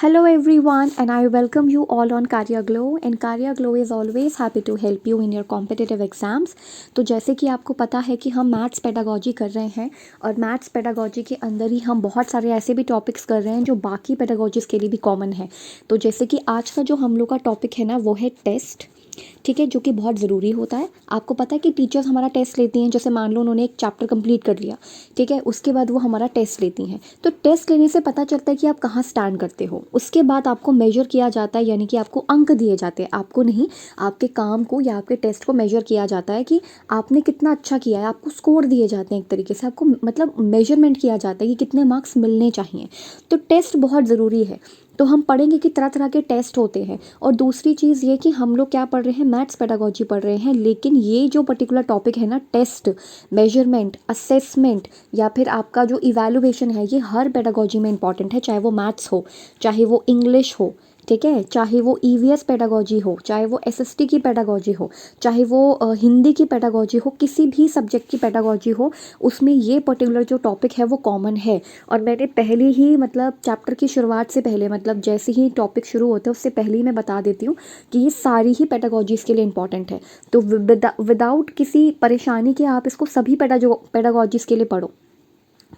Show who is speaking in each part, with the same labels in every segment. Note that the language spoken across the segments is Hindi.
Speaker 1: Hello everyone, and I welcome you all on Karya Glow. And Karya Glow is always happy to help you in your competitive exams. तो जैसे कि आपको पता है कि हम मैथ्स पेडागोजी कर रहे हैं और मैथ्स पेडागोजी के अंदर ही हम बहुत सारे ऐसे भी टॉपिक्स कर रहे हैं जो बाकी पेडागोजीज के लिए भी कॉमन है। तो जैसे कि आज का जो हम लोग का टॉपिक है ना वो है टेस्ट, ठीक है, जो कि बहुत ज़रूरी होता है। आपको पता है कि टीचर्स हमारा टेस्ट लेती हैं, जैसे मान लो उन्होंने एक चैप्टर कंप्लीट कर लिया, ठीक है, उसके बाद वो हमारा टेस्ट लेती हैं। तो टेस्ट लेने से पता चलता है कि आप कहाँ स्टैंड करते हो। उसके बाद आपको मेजर किया जाता है, यानी कि आपको अंक दिए जाते हैं, आपको नहीं, आपके काम को या आपके टेस्ट को मेजर किया जाता है कि आपने कितना अच्छा किया है। आपको स्कोर दिए जाते हैं, एक तरीके से आपको मतलब मेजरमेंट किया जाता है कि कितने मार्क्स मिलने चाहिए। तो टेस्ट बहुत ज़रूरी है। तो हम पढ़ेंगे कि तरह तरह के टेस्ट होते हैं। और दूसरी चीज़ ये कि हम लोग क्या पढ़ रहे हैं, मैथ्स पेडागोजी पढ़ रहे हैं, लेकिन ये जो पर्टिकुलर टॉपिक है ना, टेस्ट, मेजरमेंट, असेसमेंट या फिर आपका जो इवैल्यूएशन है, ये हर पेडागोजी में इंपॉर्टेंट है, चाहे वो मैथ्स हो, चाहे वो इंग्लिश हो, ठीक है, चाहे वो ईवीएस पेडागोजी हो, चाहे वो एसएसटी की पेडागोजी हो, चाहे वो हिंदी की पेडागोजी हो, किसी भी सब्जेक्ट की पेडागोजी हो, उसमें ये पर्टिकुलर जो टॉपिक है वो कॉमन है। और मैंने पहले ही मतलब चैप्टर की शुरुआत से पहले, मतलब जैसे ही टॉपिक शुरू होते हैं उससे पहले ही मैं बता देती हूँ कि ये सारी ही पेडागोजीज़ के लिए इंपॉर्टेंट है। तो विदाउट किसी परेशानी के आप इसको सभी पेडागोजीज़ के लिए पढ़ो।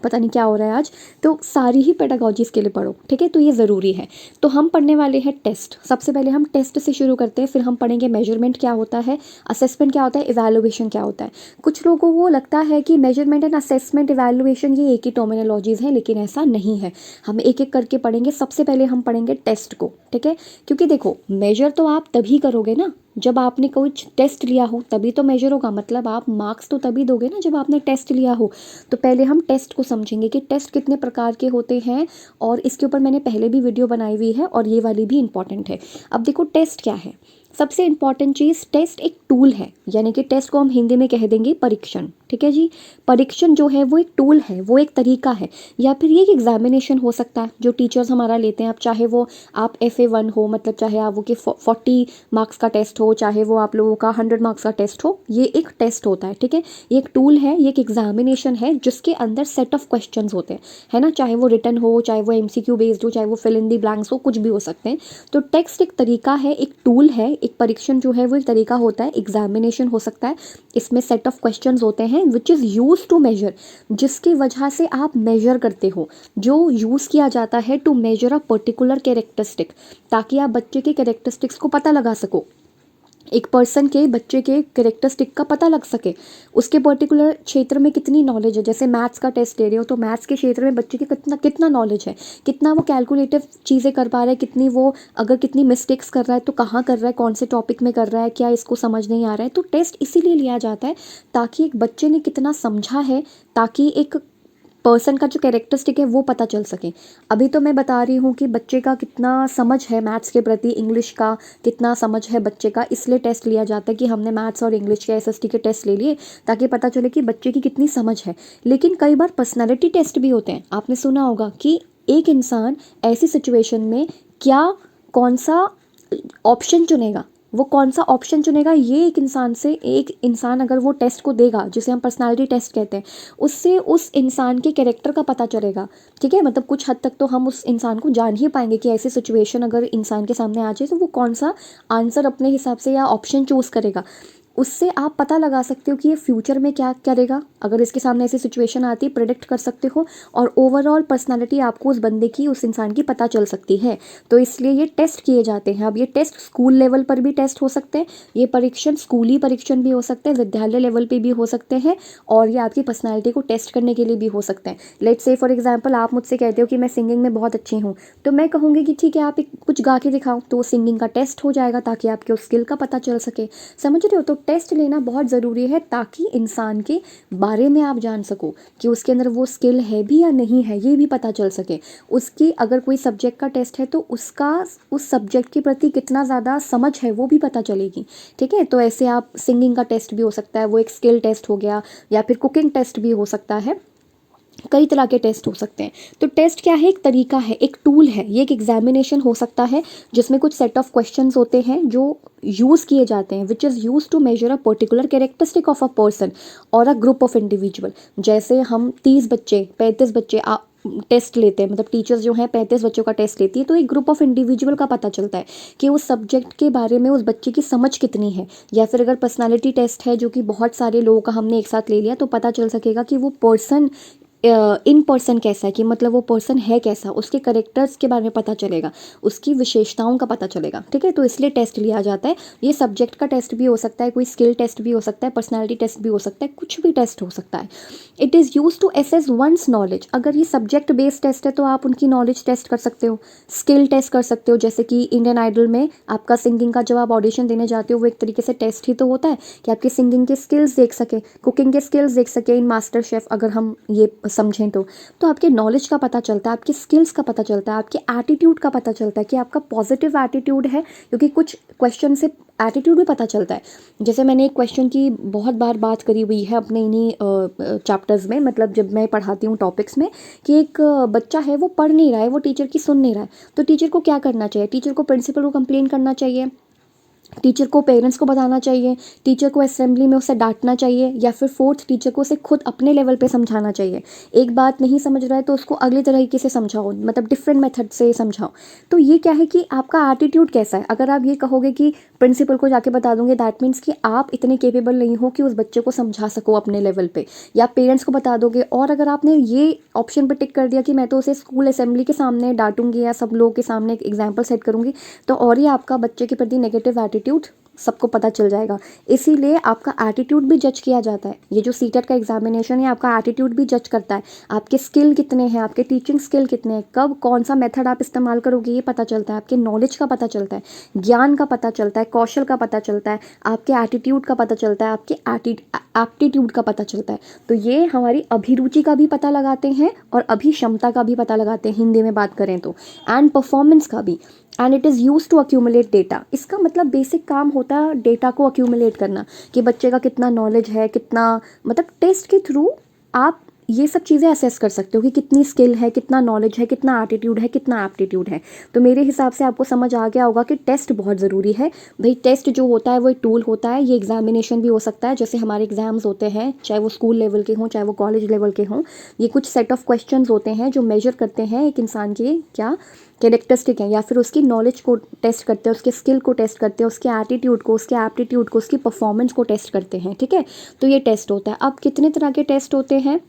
Speaker 1: पता नहीं क्या हो रहा है आज। तो सारी ही पेडागोजीज़ के लिए पढ़ो, ठीक है, तो ये ज़रूरी है। तो हम पढ़ने वाले हैं टेस्ट। सबसे पहले हम टेस्ट से शुरू करते हैं, फिर हम पढ़ेंगे मेजरमेंट क्या होता है, असेसमेंट क्या होता है, इवैल्यूएशन क्या होता है। कुछ लोगों को लगता है कि मेजरमेंट एंड असेसमेंट, इवैल्यूएशन ये एक ही टर्मिनोलॉजीज़ हैं, लेकिन ऐसा नहीं है। हम एक एक करके पढ़ेंगे। सबसे पहले हम पढ़ेंगे टेस्ट को, ठीक है, क्योंकि देखो मेजर तो आप तभी करोगे ना जब आपने कोई टेस्ट लिया हो, तभी तो मेजर होगा। मतलब आप मार्क्स तो तभी दोगे ना जब आपने टेस्ट लिया हो। तो पहले हम टेस्ट को समझेंगे कि टेस्ट कितने प्रकार के होते हैं, और इसके ऊपर मैंने पहले भी वीडियो बनाई हुई है और ये वाली भी इंपॉर्टेंट है। अब देखो टेस्ट क्या है। सबसे इंपॉर्टेंट चीज़, टेस्ट एक टूल है, यानी कि टेस्ट को हम हिंदी में कह देंगे परीक्षण, ठीक है जी। परीक्षण जो है वो एक टूल है, वो एक तरीका है, या फिर ये एक एग्जामिनेशन हो सकता है जो टीचर्स हमारा लेते हैं। अब चाहे वो आप FA1 हो, मतलब चाहे आप वो कि 40 मार्क्स का टेस्ट हो, चाहे वो आप लोगों का 100 मार्क्स का टेस्ट हो, ये एक टेस्ट होता है, ठीक है। ये एक टूल है, ये एक एग्जामिनेशन है जिसके अंदर सेट ऑफ क्वेश्चन होते हैं, है ना, चाहे वो रिटन हो, चाहे वो MCQ बेस्ड हो, चाहे वो फिल इन दी ब्लैंक्स हो, कुछ भी हो सकते हैं। तो टेक्स्ट एक तरीका है, एक टूल है। एक परीक्षण जो है वो एक तरीका होता है, एग्जामिनेशन हो सकता है। इसमें सेट ऑफ क्वेश्चंस होते हैं which is use to measure, जिसकी वजह से आप मेजर करते हो, जो यूज़ किया जाता है to measure a particular characteristic, ताकि आप बच्चे के कैरेक्टरिस्टिक्स को पता लगा सको। एक पर्सन के, बच्चे के कैरेक्टरिस्टिक का पता लग सके, उसके पर्टिकुलर क्षेत्र में कितनी नॉलेज है। जैसे मैथ्स का टेस्ट ले रहे हो तो मैथ्स के क्षेत्र में बच्चे के कितना कितना नॉलेज है, कितना वो कैलकुलेटिव चीज़ें कर पा रहा है, कितनी वो अगर कितनी मिस्टेक्स कर रहा है तो कहाँ कर रहा है, कौन से टॉपिक में कर रहा है, क्या इसको समझ नहीं आ रहा है। तो टेस्ट इसीलिए लिया जाता है ताकि एक बच्चे ने कितना समझा है, ताकि एक पर्सन का जो कैरेक्टरिस्टिक है वो पता चल सके। अभी तो मैं बता रही हूँ कि बच्चे का कितना समझ है मैथ्स के प्रति, इंग्लिश का कितना समझ है बच्चे का, इसलिए टेस्ट लिया जाता है कि हमने मैथ्स और इंग्लिश के SST के टेस्ट ले लिए ताकि पता चले कि बच्चे की कितनी समझ है। लेकिन कई बार पर्सनैलिटी टेस्ट भी होते हैं। आपने सुना होगा कि एक इंसान ऐसी सिचुएशन में क्या, कौन सा ऑप्शन चुनेगा, वो कौन सा ऑप्शन चुनेगा, ये एक इंसान अगर वो टेस्ट को देगा, जिसे हम पर्सनालिटी टेस्ट कहते हैं, उससे उस इंसान के कैरेक्टर का पता चलेगा, ठीक है। मतलब कुछ हद तक तो हम उस इंसान को जान ही पाएंगे कि ऐसी सिचुएशन अगर इंसान के सामने आ जाए तो वो कौन सा आंसर अपने हिसाब से या ऑप्शन चूज़ करेगा। उससे आप पता लगा सकते हो कि ये फ्यूचर में क्या करेगा। अगर इसके सामने ऐसी सिचुएशन आती है, प्रेडिक्ट कर सकते हो, और ओवरऑल पर्सनालिटी आपको उस बंदे की, उस इंसान की पता चल सकती है। तो इसलिए ये टेस्ट किए जाते हैं। अब ये टेस्ट स्कूल लेवल पर भी टेस्ट हो सकते हैं, ये परीक्षण स्कूली परीक्षण भी हो सकते हैं, विद्यालय लेवल पर भी हो सकते हैं, और ये आपकी पर्सनैलिटी को टेस्ट करने के लिए भी हो सकते हैं। लेट्स से फॉर एग्जाम्पल आप मुझसे कहते हो कि मैं सिंगिंग में बहुत अच्छी हूँ, तो मैं कहूँगी कि ठीक है आप कुछ गा के दिखाओ, तो सिंगिंग का टेस्ट हो जाएगा ताकि आपके उस स्किल का पता चल सके। समझ रहे हो। तो टेस्ट लेना बहुत ज़रूरी है ताकि इंसान के बारे में आप जान सको कि उसके अंदर वो स्किल है भी या नहीं है, ये भी पता चल सके। उसकी अगर कोई सब्जेक्ट का टेस्ट है तो उसका उस सब्जेक्ट के प्रति कितना ज़्यादा समझ है वो भी पता चलेगी, ठीक है। तो ऐसे आप सिंगिंग का टेस्ट भी हो सकता है, वो एक स्किल टेस्ट हो गया, या फिर कुकिंग टेस्ट भी हो सकता है। कई तरह के टेस्ट हो सकते हैं। तो टेस्ट क्या है, एक तरीका है, एक टूल है, ये एक एग्जामिनेशन हो सकता है जिसमें कुछ सेट ऑफ क्वेश्चंस होते हैं जो यूज़ किए जाते हैं, which is use to measure a particular characteristic of a person और अ ग्रुप ऑफ इंडिविजुअल। जैसे हम 30 बच्चे, 35 बच्चे टेस्ट लेते हैं, मतलब टीचर्स जो हैं 35 बच्चों का टेस्ट लेती है, तो एक ग्रुप ऑफ इंडिविजुअल का पता चलता है कि उस सब्जेक्ट के बारे में उस बच्चे की समझ कितनी है। या फिर अगर पर्सनालिटी टेस्ट है जो कि बहुत सारे लोगों का हमने एक साथ ले लिया, तो पता चल सकेगा कि वो पर्सन इन पर्सन कैसा है, कि मतलब वो पर्सन है कैसा, उसके करेक्टर्स के बारे में पता चलेगा, उसकी विशेषताओं का पता चलेगा। ठीक है, तो इसलिए टेस्ट लिया जाता है। ये सब्जेक्ट का टेस्ट भी हो सकता है, कोई स्किल टेस्ट भी हो सकता है, पर्सनालिटी टेस्ट भी हो सकता है, कुछ भी टेस्ट हो सकता है। It is use to assess one's knowledge. अगर ये सब्जेक्ट बेस्ड टेस्ट है तो आप उनकी नॉलेज टेस्ट कर सकते हो, स्किल टेस्ट कर सकते हो, जैसे कि इंडियन आइडल में आपका सिंगिंग का जब आप ऑडिशन देने जाते हो वो एक तरीके से टेस्ट ही तो होता है कि आपकी सिंगिंग के स्किल्स देख सके, कुकिंग के स्किल्स देख सके इन मास्टर शेफ, अगर हम ये समझें तो आपके नॉलेज का पता चलता है, आपके स्किल्स का पता चलता है, आपके एटीट्यूड का पता चलता है कि आपका पॉजिटिव एटीट्यूड है, क्योंकि कुछ क्वेश्चन से एटीट्यूड भी पता चलता है। जैसे मैंने एक क्वेश्चन की बहुत बार बात करी हुई है अपने इन्हीं चैप्टर्स में, मतलब जब मैं पढ़ाती हूँ टॉपिक्स में, कि एक बच्चा है वो पढ़ नहीं रहा है, वो टीचर की सुन नहीं रहा है, तो टीचर को क्या करना चाहिए? टीचर को प्रिंसिपल को कंप्लेन करना चाहिए, टीचर को पेरेंट्स को बताना चाहिए, टीचर को असेंबली में उसे डांटना चाहिए, या फिर फोर्थ टीचर को उसे खुद अपने लेवल पे समझाना चाहिए। एक बात नहीं समझ रहा है तो उसको अगले तरीके से समझाओ, मतलब डिफरेंट मेथड से समझाओ। तो ये क्या है कि आपका एटीट्यूड कैसा है। अगर आप ये कहोगे कि प्रिंसिपल को जाके बता दूंगे, दैट मीन्स कि आप इतने केपेबल नहीं हो कि उस बच्चे को समझा सको अपने लेवल पे, या पेरेंट्स को बता दोगे। और अगर आपने ये ऑप्शन पर टिक कर दिया कि मैं तो उसे स्कूल असेंबली के सामने डांटूंगी या सब लोगों के सामने एक एग्जाम्पल सेट करूंगी, तो और ये आपका बच्चे के प्रति नेगेटिव एटीट्यूड सबको पता चल जाएगा। इसीलिए आपका एटीट्यूड भी जज किया जाता है। ये जो सीटेट का एग्जामिनेशन है, आपका एटीट्यूड भी जज करता है, आपके स्किल कितने हैं, आपके टीचिंग स्किल कितने हैं, कब कौन सा मेथड आप इस्तेमाल करोगे ये पता चलता है, आपके नॉलेज का पता चलता है, ज्ञान का पता चलता है, कौशल का पता चलता है, आपके एटीट्यूड का पता चलता है, आपके एप्टीट्यूड का पता चलता है। तो ये हमारी अभिरुचि का भी पता लगाते हैं और अभिक्षमता का भी पता लगाते हैं, हिंदी में बात करें तो, एंड परफॉर्मेंस का भी। And it is use to accumulate data. इसका मतलब बेसिक काम होता है डेटा को अक्यूमुलेट करना, कि बच्चे का कितना नॉलेज है, कितना, मतलब टेस्ट के थ्रू आप ये सब चीज़ें असेस कर सकते हो कि कितनी स्किल है, कितना नॉलेज है, कितना एटीट्यूड है, कितना एप्टीट्यूड है। तो मेरे हिसाब से आपको समझ आ गया होगा कि टेस्ट बहुत ज़रूरी है। भाई टेस्ट जो होता है वो एक टूल होता है, ये एग्जामिनेशन भी हो सकता है, जैसे हमारे एग्जाम्स होते हैं, चाहे वो स्कूल लेवल के हों चाहे वो कॉलेज लेवल के हों। ये कुछ सेट ऑफ क्वेश्चंस होते हैं जो मेजर करते हैं एक इंसान के क्या कैरेक्टरिस्टिक हैं, या फिर उसकी नॉलेज को टेस्ट करते हैं, उसके स्किल को टेस्ट करते हैं, उसके एटीट्यूड को, उसके एप्टीट्यूड को, उसकी परफॉर्मेंस को टेस्ट करते हैं। ठीक है, तो ये टेस्ट होता है। अब कितने तरह के टेस्ट होते हैं?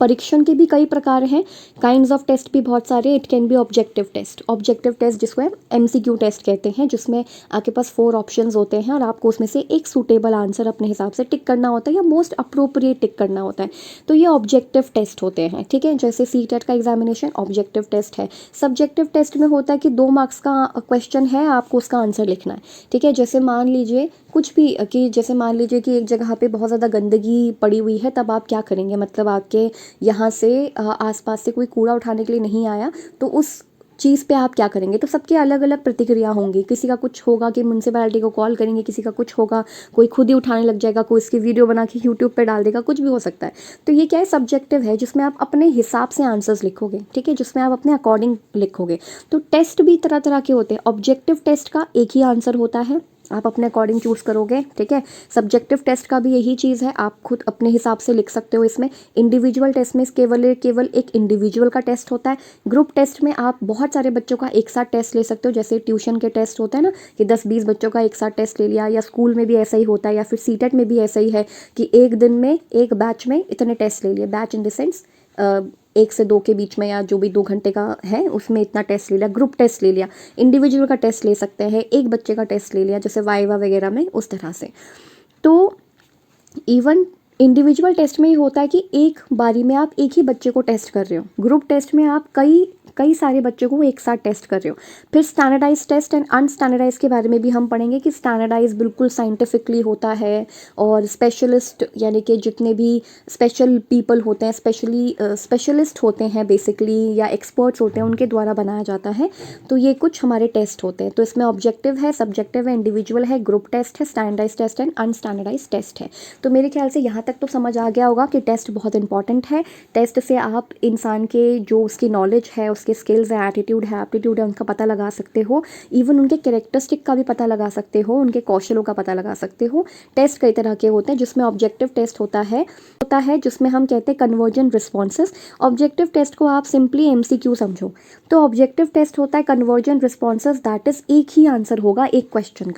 Speaker 1: परीक्षण के भी कई प्रकार हैं, काइंड्स ऑफ टेस्ट भी बहुत सारे। It can be objective test. Objective test जिसको हम MCQ टेस्ट कहते हैं, जिसमें आपके पास 4 ऑप्शंस होते हैं और आपको उसमें से एक सूटेबल आंसर अपने हिसाब से टिक करना होता है या मोस्ट अप्रोप्रिएट टिक करना होता है। तो ये ऑब्जेक्टिव टेस्ट होते हैं। ठीक है, जैसे सीटेट का एग्जामिनेशन ऑब्जेक्टिव टेस्ट है। सब्जेक्टिव टेस्ट में होता है कि 2 मार्क्स का क्वेश्चन है, आपको उसका आंसर लिखना है। ठीक है, जैसे मान लीजिए कुछ भी, कि जैसे मान लीजिए कि एक जगह पे बहुत ज़्यादा गंदगी पड़ी हुई है, तब आप क्या करेंगे? मतलब आपके यहाँ से आसपास से कोई कूड़ा उठाने के लिए नहीं आया, तो उस चीज़ पे आप क्या करेंगे? तो सबकी अलग अलग प्रतिक्रिया होंगी। किसी का कुछ होगा कि म्यूनसिपैलिटी को कॉल करेंगे, किसी का कुछ होगा, कोई खुद ही उठाने लग जाएगा, कोई इसकी वीडियो बना के यूट्यूब पे डाल देगा, कुछ भी हो सकता है। तो ये क्या है? सब्जेक्टिव है, जिसमें आप अपने हिसाब से आंसर्स लिखोगे। ठीक है, जिसमें आप अपने अकॉर्डिंग लिखोगे। तो टेस्ट भी तरह तरह के होते हैं। ऑब्जेक्टिव टेस्ट का एक ही आंसर होता है, आप अपने अकॉर्डिंग चूज़ करोगे। ठीक है, सब्जेक्टिव टेस्ट का भी यही चीज़ है, आप खुद अपने हिसाब से लिख सकते हो इसमें। इंडिविजुअल टेस्ट में केवल एक इंडिविजुअल का टेस्ट होता है। ग्रुप टेस्ट में आप बहुत सारे बच्चों का एक साथ टेस्ट ले सकते हो, जैसे ट्यूशन के टेस्ट होते हैं ना, कि 10-20 बच्चों का एक साथ टेस्ट ले लिया, या स्कूल में भी ऐसा ही होता है, या फिर सीटेट में भी ऐसा ही है कि एक दिन में एक बैच में इतने टेस्ट ले लिए। बैच इन द सेंस 1 से 2 के बीच में, या जो भी 2 घंटे का है उसमें इतना टेस्ट ले लिया। ग्रुप टेस्ट ले लिया, इंडिविजुअल का टेस्ट ले सकते हैं, एक बच्चे का टेस्ट ले लिया, जैसे वाइवा वगैरह में, उस तरह से। तो इवन इंडिविजुअल टेस्ट में ये होता है कि एक बारी में आप एक ही बच्चे को टेस्ट कर रहे हो। ग्रुप टेस्ट में आप कई सारे बच्चों को एक साथ टेस्ट कर रहे हो। फिर स्टैंडर्डाइज टेस्ट एंड अनस्टैंडर्डाइज के बारे में भी हम पढ़ेंगे कि स्टैंडर्डाइज बिल्कुल साइंटिफिकली होता है, और स्पेशलिस्ट यानी कि जितने भी स्पेशल पीपल होते हैं, स्पेशलिस्ट होते हैं बेसिकली, या एक्सपर्ट्स होते हैं, उनके द्वारा बनाया जाता है। तो ये कुछ हमारे टेस्ट होते हैं। तो इसमें ऑब्जेक्टिव है, सब्जेक्टिव है, इंडिविजुअल है, ग्रुप टेस्ट है, स्टैंडर्डाइज टेस्ट एंड अनस्टैंडर्डाइज टेस्ट है। तो मेरे ख्याल से यहाँ तक तो समझ आ गया होगा कि टेस्ट बहुत इंपॉर्टेंट है। टेस्ट से आप इंसान के जो उसकी नॉलेज है, उसकी उसके स्किल्स हैं, एटीट्यूड है, एप्टीट्यूड है, उनका पता लगा सकते हो। इवन उनके कैरेक्टरिस्टिक का भी पता लगा सकते हो, उनके कौशलों का पता लगा सकते हो। टेस्ट कई तरह के होते हैं, जिसमें ऑब्जेक्टिव टेस्ट होता है जिसमें हम कहते हैं कन्वर्जेंट रिस्पॉन्सेज। ऑब्जेक्टिव टेस्ट को आप सिंपली MCQ समझो। तो ऑब्जेक्टिव टेस्ट होता है कन्वर्जेंट रिस्पॉन्सेज, दैट इज एक ही आंसर होगा एक क्वेश्चन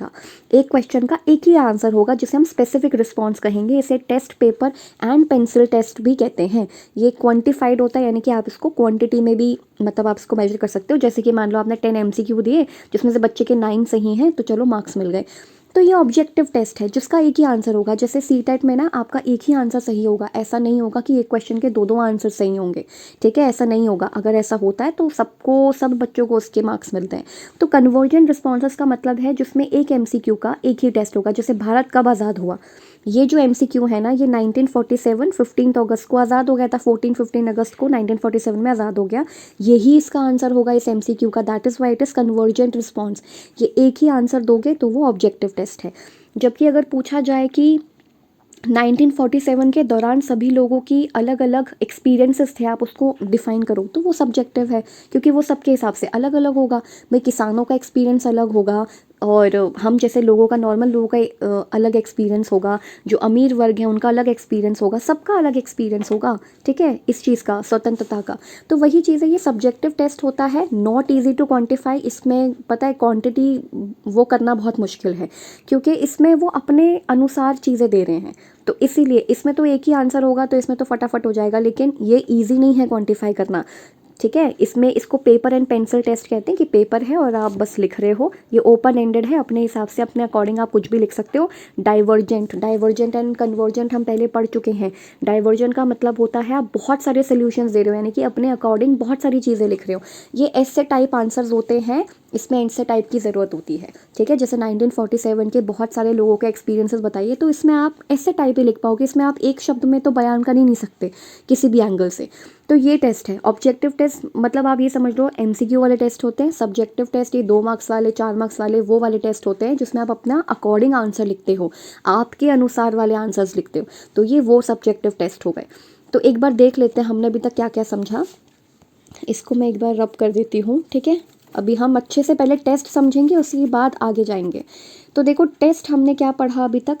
Speaker 1: का एक ही आंसर होगा, जिसे हम स्पेसिफिक रिस्पॉन्स कहेंगे। इसे test paper and pencil test भी कहते हैं। ये क्वांटिफाइड होता है, यानी कि आप इसको क्वांटिटी में भी मतलब आप इसको मेजर कर सकते हो। जैसे कि मान लो आपने 10 MCQ दिए, जिसमें से बच्चे के 9 सही हैं, तो चलो मार्क्स मिल गए। तो ये ऑब्जेक्टिव टेस्ट है जिसका एक ही आंसर होगा। जैसे CTET में ना आपका एक ही आंसर सही होगा, ऐसा नहीं होगा कि एक क्वेश्चन के दो आंसर सही होंगे, ठीक है, ऐसा नहीं होगा। अगर ऐसा होता है तो सब बच्चों को उसके मार्क्स मिलते हैं। तो कन्वर्जेंट रिस्पॉन्सेज का मतलब है जिसमें एक MCQ का एक ही टेस्ट होगा। जैसे भारत कब आज़ाद हुआ, ये जो MCQ है ना, ये 1947 15 अगस्त को आज़ाद हो गया था। 15 अगस्त को 1947 में आज़ाद हो गया। यही इसका आंसर होगा इस MCQ का। That is why it is convergent response. ये एक ही आंसर दोगे तो वो ऑब्जेक्टिव टेस्ट है। जबकि अगर पूछा जाए कि 1947 के दौरान सभी लोगों की अलग अलग एक्सपीरियंसेस थे, आप उसको डिफ़ाइन करो, तो वो सब्जेक्टिव है, क्योंकि वो सबके हिसाब से अलग अलग होगा। भाई किसानों का एक्सपीरियंस अलग होगा, और हम जैसे लोगों का, नॉर्मल लोगों का अलग एक्सपीरियंस होगा। जो अमीर वर्ग है उनका अलग एक्सपीरियंस होगा, सबका अलग एक्सपीरियंस होगा, ठीक है, इस चीज़ का, स्वतंत्रता का। तो वही चीज़ है, ये सब्जेक्टिव टेस्ट होता है, नॉट ईजी टू क्वान्टिफाई। इसमें पता है क्वांटिटी वो करना बहुत मुश्किल है, क्योंकि इसमें वो अपने अनुसार चीज़ें दे रहे हैं। तो इसीलिए इसमें तो एक ही आंसर होगा, तो इसमें तो फटाफट हो जाएगा, लेकिन ये ईजी नहीं है क्वान्टिफाई करना, ठीक है। इसमें इसको पेपर एंड पेंसिल टेस्ट कहते हैं, कि पेपर है और आप बस लिख रहे हो। ये ओपन एंडेड है, अपने हिसाब से अपने अकॉर्डिंग आप कुछ भी लिख सकते हो। डाइवर्जेंट एंड कन्वर्जेंट हम पहले पढ़ चुके हैं। डाइवर्जेंट का मतलब होता है आप बहुत सारे सोल्यूशंस दे रहे हो, यानी कि अपने अकॉर्डिंग बहुत सारी चीज़ें लिख रहे हो। ये ऐसे टाइप आंसर्स होते हैं, इसमें ऐसे टाइप की ज़रूरत होती है, ठीक है। जैसे 1947 के बहुत सारे लोगों के एक्सपीरियंसेस बताइए, तो इसमें आप ऐसे टाइप ही लिख पाओगे। इसमें आप एक शब्द में तो बयान कर ही नहीं सकते किसी भी एंगल से। तो ये टेस्ट है ऑब्जेक्टिव टेस्ट। मतलब आप ये समझ लो, MCQ वाले टेस्ट होते हैं। सब्जेक्टिव टेस्ट ये 2 मार्क्स वाले, 4 मार्क्स वाले, वो वाले टेस्ट होते हैं जिसमें आप अपना अकॉर्डिंग आंसर लिखते हो, आपके अनुसार वाले आंसर्स लिखते हो। तो ये वो सब्जेक्टिव टेस्ट हो गए। तो एक बार देख लेते हैं हमने अभी तक क्या क्या समझा। इसको मैं एक बार रब कर देती हूँ, ठीक है। अभी हम अच्छे से पहले टेस्ट समझेंगे, उसके बाद आगे जाएंगे। तो देखो, टेस्ट हमने क्या पढ़ा अभी तक,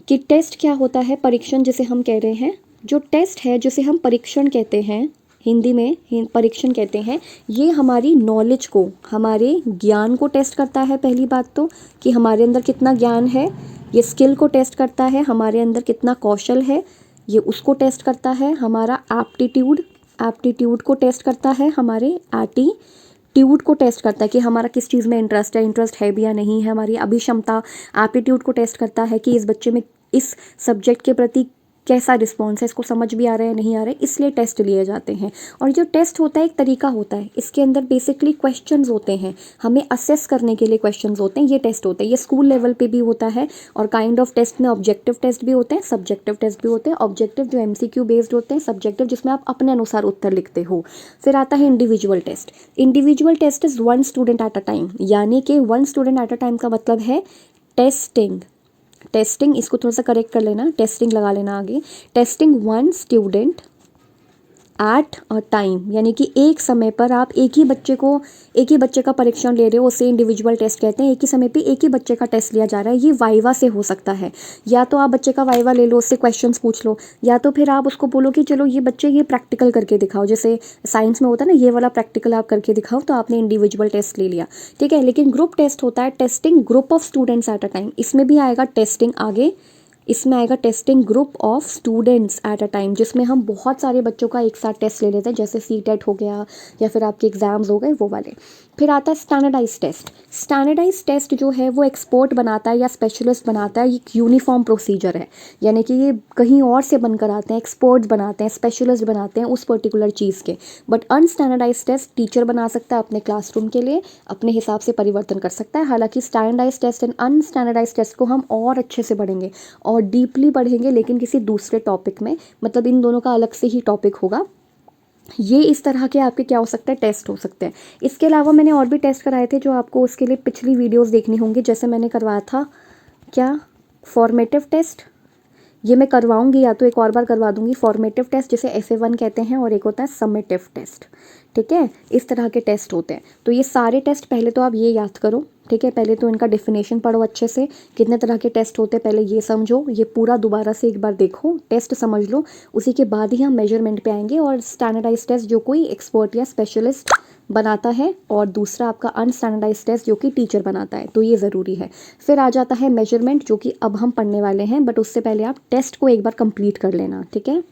Speaker 1: कि टेस्ट क्या होता है, परीक्षण जिसे हम कह रहे हैं। जो टेस्ट है जिसे हम परीक्षण कहते हैं, हिंदी में परीक्षण कहते हैं, ये हमारी नॉलेज को, हमारे ज्ञान को टेस्ट करता है। पहली बात तो कि हमारे अंदर कितना ज्ञान है, ये स्किल को टेस्ट करता है। हमारे अंदर कितना कौशल है, ये उसको टेस्ट करता है। हमारा एप्टीट्यूड को टेस्ट करता है। हमारे एटीट्यूड को टेस्ट करता है कि हमारा किस चीज़ में इंटरेस्ट है भी या नहीं है। हमारी अभिक्षमता, एप्टीट्यूड को टेस्ट करता है कि इस बच्चे में इस सब्जेक्ट के प्रति कैसा रिस्पॉन्स है, इसको समझ भी आ रहा है नहीं आ रहा है, इसलिए टेस्ट लिए जाते हैं। और जो टेस्ट होता है एक तरीका होता है, इसके अंदर बेसिकली क्वेश्चंस होते हैं, हमें असेस करने के लिए क्वेश्चंस होते हैं, ये टेस्ट होते हैं। ये स्कूल लेवल पे भी होता है, और काइंड ऑफ टेस्ट में ऑब्जेक्टिव टेस्ट भी होते हैं, सब्जेक्टिव टेस्ट भी होते हैं। ऑब्जेक्टिव जो MCQ बेस्ड होते हैं, सब्जेक्टिव जिसमें आप अपने अनुसार उत्तर लिखते हो। फिर आता है individual test. Individual test is 1 student at a time, यानी कि 1 स्टूडेंट एट अ टाइम का मतलब है टेस्टिंग, इसको थोड़ा सा करेक्ट कर लेना, टेस्टिंग लगा लेना आगे। Testing 1 student at a time, यानी कि एक समय पर आप एक ही बच्चे का परीक्षण ले रहे हो, उसे इंडिविजुअल टेस्ट कहते हैं। एक ही समय पे एक ही बच्चे का टेस्ट लिया जा रहा है। ये वाइवा से हो सकता है, या तो आप बच्चे का वाइवा ले लो, उससे क्वेश्चंस पूछ लो, या तो फिर आप उसको बोलो कि चलो ये बच्चे ये प्रैक्टिकल करके दिखाओ। जैसे साइंस में होता है ना, ये वाला प्रैक्टिकल आप करके दिखाओ, तो आपने इंडिविजुअल टेस्ट ले लिया, ठीक है। लेकिन ग्रुप टेस्ट होता है, testing group of students eight a time. इसमें भी आएगा टेस्टिंग आगे, इसमें आएगा testing group of students eight a time, जिसमें हम बहुत सारे बच्चों का एक साथ टेस्ट ले लेते हैं, जैसे CTET हो गया, या फिर आपके एग्जाम्स हो गए, वो वाले। फिर आता है स्टैंडर्डाइज टेस्ट। स्टैंडर्डाइज टेस्ट जो है वो एक्सपर्ट बनाता है या स्पेशलिस्ट बनाता है। ये एक यूनिफॉर्म प्रोसीजर है, यानी कि ये कहीं और से बनकर आते हैं, एक्सपर्ट्स बनाते हैं, स्पेशलिस्ट बनाते हैं उस पर्टिकुलर चीज़ के। बट अनस्टैंडर्डाइज टेस्ट टीचर बना सकता है अपने क्लासरूम के लिए, अपने हिसाब से परिवर्तन कर सकता है। हालांकि स्टैंडर्डाइज टेस्ट एंड अनस्टैंडर्डाइज टेस्ट को हम और अच्छे से पढ़ेंगे और डीपली पढ़ेंगे, लेकिन किसी दूसरे टॉपिक में, मतलब इन दोनों का अलग से ही टॉपिक होगा। ये इस तरह के आपके क्या हो सकते हैं, टेस्ट हो सकते हैं। इसके अलावा मैंने और भी टेस्ट कराए थे, जो आपको उसके लिए पिछली वीडियोस देखनी होंगी। जैसे मैंने करवाया था क्या, फॉर्मेटिव टेस्ट, ये मैं करवाऊंगी, या तो एक और बार करवा दूंगी। फॉर्मेटिव टेस्ट जिसे SA1 कहते हैं, और एक होता है समेटिव टेस्ट, ठीक है, इस तरह के टेस्ट होते हैं। तो ये सारे टेस्ट पहले तो आप ये याद करो, ठीक है, पहले तो इनका डेफिनेशन पढ़ो अच्छे से, कितने तरह के टेस्ट होते हैं पहले ये समझो, ये पूरा दोबारा से एक बार देखो, टेस्ट समझ लो, उसी के बाद ही हम मेजरमेंट पे आएंगे। और स्टैंडर्डाइज टेस्ट जो कोई एक्सपर्ट या स्पेशलिस्ट बनाता है, और दूसरा आपका अनस्टैंडर्डाइज टेस्ट जो कि टीचर बनाता है, तो ये ज़रूरी है। फिर आ जाता है मेजरमेंट, जो कि अब हम पढ़ने वाले हैं, बट उससे पहले आप टेस्ट को एक बार कंप्लीट कर लेना, ठीक है।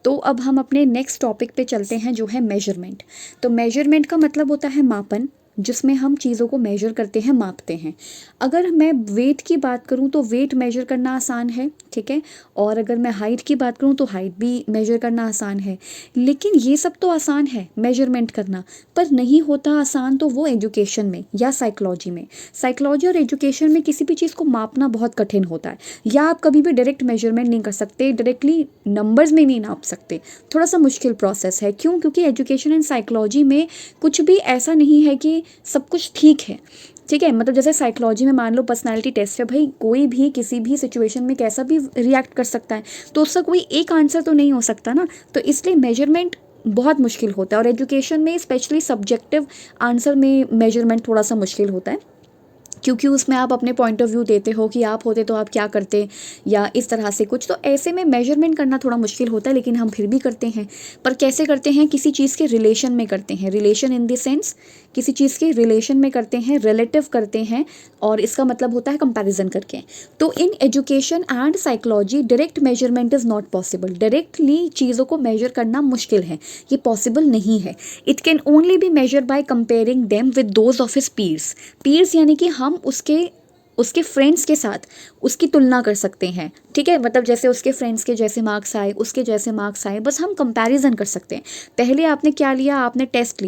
Speaker 1: तो अब हम अपने नेक्स्ट टॉपिक पे चलते हैं, जो है मेजरमेंट। तो मेजरमेंट का मतलब होता है मापन, जिसमें हम चीज़ों को मेजर करते हैं, मापते हैं। अगर मैं वेट की बात करूं तो वेट मेजर करना आसान है, ठीक है, और अगर मैं हाइट की बात करूं तो हाइट भी मेजर करना आसान है। लेकिन ये सब तो आसान है मेजरमेंट करना, पर नहीं होता आसान तो वो एजुकेशन में या साइकोलॉजी में। साइकोलॉजी और एजुकेशन में किसी भी चीज़ को मापना बहुत कठिन होता है, या आप कभी भी डायरेक्ट मेजरमेंट नहीं कर सकते, डायरेक्टली नंबर्स में नहीं नाप सकते, थोड़ा सा मुश्किल प्रोसेस है। क्यों? क्योंकि एजुकेशन एंड साइकोलॉजी में कुछ भी ऐसा नहीं है कि सब कुछ ठीक है, ठीक है। मतलब जैसे साइकोलॉजी में मान लो पर्सनालिटी टेस्ट है, भाई कोई भी किसी भी सिचुएशन में कैसा भी रिएक्ट कर सकता है, तो उसका कोई एक आंसर तो नहीं हो सकता ना, तो इसलिए मेजरमेंट बहुत मुश्किल होता है। और एजुकेशन में स्पेशली सब्जेक्टिव आंसर में मेजरमेंट थोड़ा सा मुश्किल होता है, क्योंकि उसमें आप अपने पॉइंट ऑफ व्यू देते हो कि आप होते तो आप क्या करते, या इस तरह से कुछ। तो ऐसे में मेजरमेंट करना थोड़ा मुश्किल होता है, लेकिन हम फिर भी करते हैं। पर कैसे करते हैं? किसी चीज़ के रिलेशन में करते हैं, रिलेशन इन द सेंस किसी चीज़ के रिलेशन में करते हैं, रिलेटिव करते हैं, और इसका मतलब होता है कंपैरिजन करके। तो in education and psychology direct measurement is not possible. Directly चीज़ों को मेजर करना मुश्किल है, ये पॉसिबल नहीं है। It can only be measure by comparing them with those of his peers. Peers यानी कि हम उसके फ्रेंड्स के साथ उसकी तुलना कर सकते हैं, ठीक है। मतलब जैसे उसके फ्रेंड्स के जैसे मार्क्स आए, उसके जैसे मार्क्स आए, बस हम कंपैरिजन कर सकते हैं। पहले आपने क्या लिया? आपने टेस्ट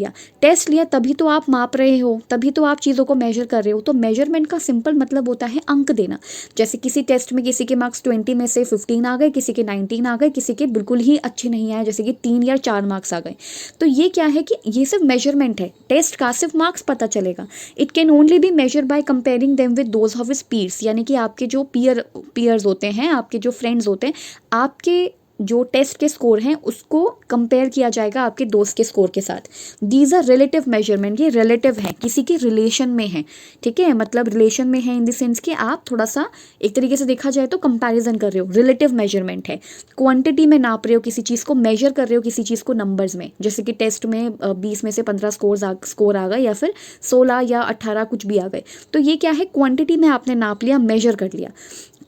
Speaker 1: लिया, तभी तो आप माप रहे हो, तभी तो आप चीज़ों को मेजर कर रहे हो। तो मेजरमेंट का सिंपल मतलब होता है अंक देना। जैसे किसी टेस्ट में किसी के मार्क्स 20 में से 15 आ गए, किसी के 19 आ गए, किसी के बिल्कुल ही अच्छे नहीं आए, जैसे कि 3 या 4 मार्क्स आ गए। तो ये क्या है कि ये सिर्फ मेजरमेंट है, टेस्ट का सिर्फ मार्क्स पता चलेगा। It can only be measure by comparing them with those of his peers, यानी कि आपके जो पीयर्स होते हैं, आपके जो फ्रेंड्स होते हैं, आपके जो टेस्ट के स्कोर हैं उसको कंपेयर किया जाएगा आपके दोस्त के स्कोर के साथ। दीज आर रिलेटिव मेजरमेंट, ये रिलेटिव है, किसी के रिलेशन में है, ठीक है। मतलब रिलेशन में है इन द सेंस कि आप थोड़ा सा एक तरीके से देखा जाए तो कंपैरिजन कर रहे हो, रिलेटिव मेजरमेंट है। क्वांटिटी में नाप रहे हो किसी चीज़ को, मेजर कर रहे हो किसी चीज़ को नंबर्स में, जैसे कि टेस्ट में 20 में से 15 स्कोर आ गए, या फिर 16 या 18 कुछ भी आ गए। तो ये क्या है? क्वांटिटी में आपने नाप लिया, मेजर कर लिया।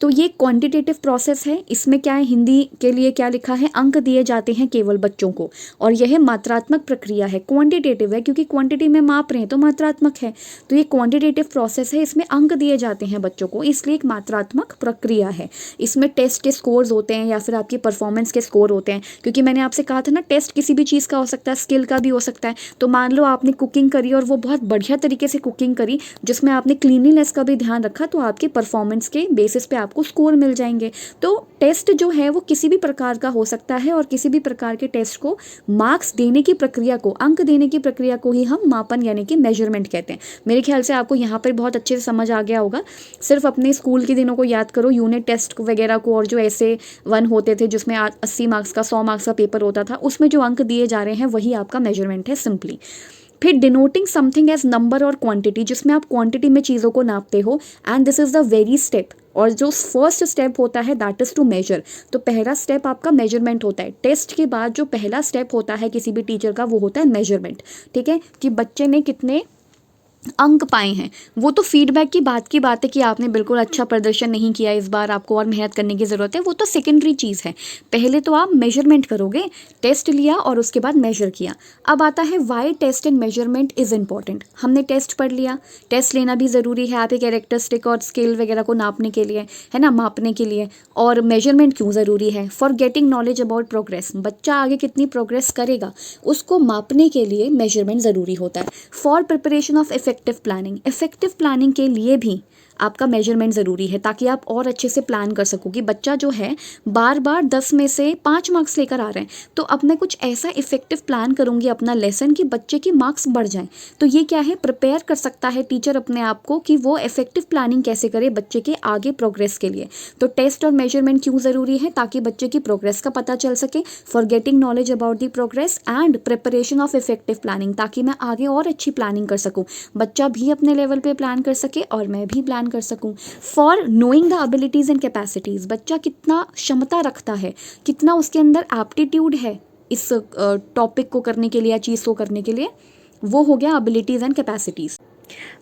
Speaker 1: तो ये क्वांटिटेटिव प्रोसेस है। इसमें क्या है, हिंदी के लिए क्या लिखा है? अंक दिए जाते हैं केवल बच्चों को, और यह मात्रात्मक प्रक्रिया है। क्वांटिटेटिव है क्योंकि क्वांटिटी में माप रहे हैं, तो मात्रात्मक है। तो ये क्वांटिटेटिव प्रोसेस है, इसमें अंक दिए जाते हैं बच्चों को, इसलिए एक मात्रात्मक प्रक्रिया है। इसमें टेस्ट के स्कोर्स होते हैं, या फिर आपकी परफॉर्मेंस के स्कोर होते हैं, क्योंकि मैंने आपसे कहा था ना, टेस्ट किसी भी चीज़ का हो सकता है, स्किल का भी हो सकता है। तो मान लो आपने कुकिंग करी और वो बहुत बढ़िया तरीके से कुकिंग करी, जिसमें आपने क्लीनलीनेस का भी ध्यान रखा, तो आपके परफॉर्मेंस के बेसिस पे आपको स्कोर मिल जाएंगे। तो टेस्ट जो है वो किसी भी प्रकार का हो सकता है, और किसी भी प्रकार के टेस्ट को मार्क्स देने की प्रक्रिया को, अंक देने की प्रक्रिया को ही हम मापन यानी कि मेजरमेंट कहते हैं। मेरे ख्याल से आपको यहाँ पर बहुत अच्छे से समझ आ गया होगा। सिर्फ अपने स्कूल के दिनों को याद करो, यूनिट टेस्ट वगैरह को, और जो ऐसे 1 होते थे जिसमें 80 मार्क्स का 100 मार्क्स का पेपर होता था, उसमें जो अंक दिए जा रहे हैं वही आपका मेजरमेंट है सिंपली। फिर डिनोटिंग समथिंग एज नंबर और क्वांटिटी, जिसमें आप क्वांटिटी में चीज़ों को नापते हो, and this is the worry step. और जो फर्स्ट स्टेप होता है दैट इज़ टू मेजर। तो पहला स्टेप आपका मेजरमेंट होता है। टेस्ट के बाद जो पहला स्टेप होता है किसी भी टीचर का, वो होता है मेजरमेंट, ठीक है, कि बच्चे ने कितने अंक पाए हैं। वो तो फीडबैक की बात है कि आपने बिल्कुल अच्छा प्रदर्शन नहीं किया इस बार, आपको और मेहनत करने की ज़रूरत है, वो तो सेकेंडरी चीज़ है। पहले तो आप मेजरमेंट करोगे, टेस्ट लिया और उसके बाद मेजर किया। अब आता है why test and measurement is important. हमने टेस्ट पढ़ लिया, टेस्ट लेना भी ज़रूरी है आपके कैरेक्टरिस्टिक और स्किल वगैरह को नापने के लिए, है ना, मापने के लिए। और मेजरमेंट क्यों ज़रूरी है? For getting knowledge about progress. बच्चा आगे कितनी प्रोग्रेस करेगा उसको मापने के लिए मेजरमेंट ज़रूरी होता है। For preparation of effective planning के लिए भी आपका मेजरमेंट ज़रूरी है, ताकि आप और अच्छे से प्लान कर सको कि बच्चा जो है बार बार 10 में से 5 मार्क्स लेकर आ रहे हैं, तो अब मैं कुछ ऐसा इफेक्टिव प्लान करूँगी अपना लेसन कि बच्चे के मार्क्स बढ़ जाएं। तो ये क्या है, प्रिपेयर कर सकता है टीचर अपने आप को कि वो इफेक्टिव प्लानिंग कैसे करे बच्चे के आगे प्रोग्रेस के लिए। तो टेस्ट और मेजरमेंट क्यों ज़रूरी है, ताकि बच्चे की प्रोग्रेस का पता चल सके, for getting knowledge about the progress and preparation of effective planning, ताकि मैं आगे और अच्छी प्लानिंग कर सकूं, बच्चा भी अपने लेवल पे प्लान कर सके और मैं भी प्लान कर सकूं। For knowing the abilities and capacities, बच्चा कितना क्षमता रखता है, कितना उसके अंदर एप्टीट्यूड है इस टॉपिक को करने के लिए या चीज़ को करने के लिए, वो हो गया एबिलिटीज़ एंड कैपेसिटीज़।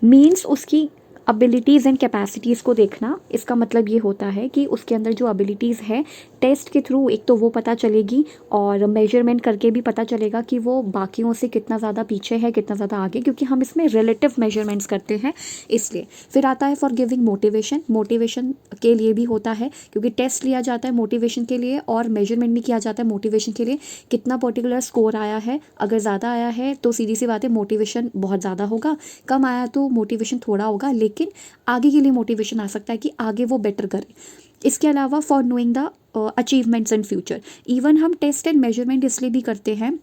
Speaker 1: मीन्स उसकी एबिलिटीज़ एंड कैपेसिटीज़ को देखना, इसका मतलब ये होता है कि उसके अंदर जो एबिलिटीज़ है टेस्ट के थ्रू एक तो वो पता चलेगी और मेजरमेंट करके भी पता चलेगा कि वो बाकियों से कितना ज़्यादा पीछे है, कितना ज़्यादा आगे, क्योंकि हम इसमें रिलेटिव मेजरमेंट्स करते हैं इसलिए। फिर आता है फॉर गिविंग मोटिवेशन, मोटिवेशन के लिए भी होता है, क्योंकि टेस्ट लिया जाता है मोटिवेशन के लिए और मेजरमेंट भी किया जाता है मोटिवेशन के लिए। कितना पर्टिकुलर स्कोर आया है, अगर ज़्यादा आया है तो सीधी सी बात है मोटिवेशन बहुत ज़्यादा होगा, कम आया तो मोटिवेशन थोड़ा होगा, लेकिन आगे के लिए मोटिवेशन आ सकता है कि आगे वो बेटर करे। इसके अलावा for knowing the achievements in future, even हम टेस्ट एंड मेजरमेंट इसलिए भी करते हैं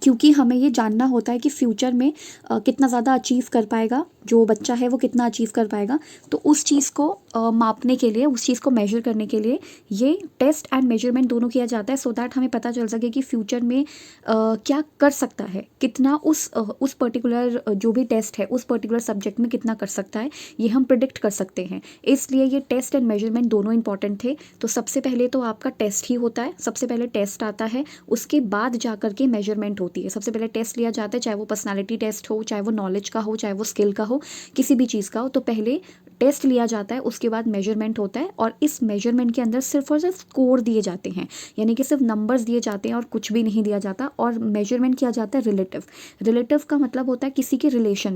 Speaker 1: क्योंकि हमें ये जानना होता है कि फ्यूचर में कितना ज़्यादा अचीव कर पाएगा जो बच्चा है, वो कितना अचीव कर पाएगा। तो उस चीज़ को मापने के लिए, उस चीज़ को मेजर करने के लिए ये टेस्ट एंड मेजरमेंट दोनों किया जाता है, सो दैट हमें पता चल सके कि फ्यूचर में क्या कर सकता है, कितना उस पर्टिकुलर जो भी टेस्ट है उस पर्टिकुलर सब्जेक्ट में कितना कर सकता है, ये हम प्रिडिक्ट कर सकते हैं। इसलिए ये टेस्ट एंड मेजरमेंट दोनों इंपॉर्टेंट थे। तो सबसे पहले तो आपका टेस्ट ही होता है, सबसे पहले टेस्ट आता है, उसके बाद जा कर के मेजरमेंट होती है। सबसे पहले टेस्ट लिया जाता है, चाहे वो पर्सनालिटी टेस्ट हो, चाहे वो नॉलेज का हो, चाहे वो स्किल का हो, किसी भी चीज़ का हो, तो पहले टेस्ट लिया जाता है, उसके बाद मेजरमेंट होता है। और इस मेजरमेंट के अंदर सिर्फ और सिर्फ स्कोर दिए जाते हैं, यानी कि सिर्फ नंबर्स दिए जाते हैं और कुछ भी नहीं दिया जाता। और मेजरमेंट किया जाता है रिलेटिव। रिलेटिव का मतलब होता है किसी के रिलेशन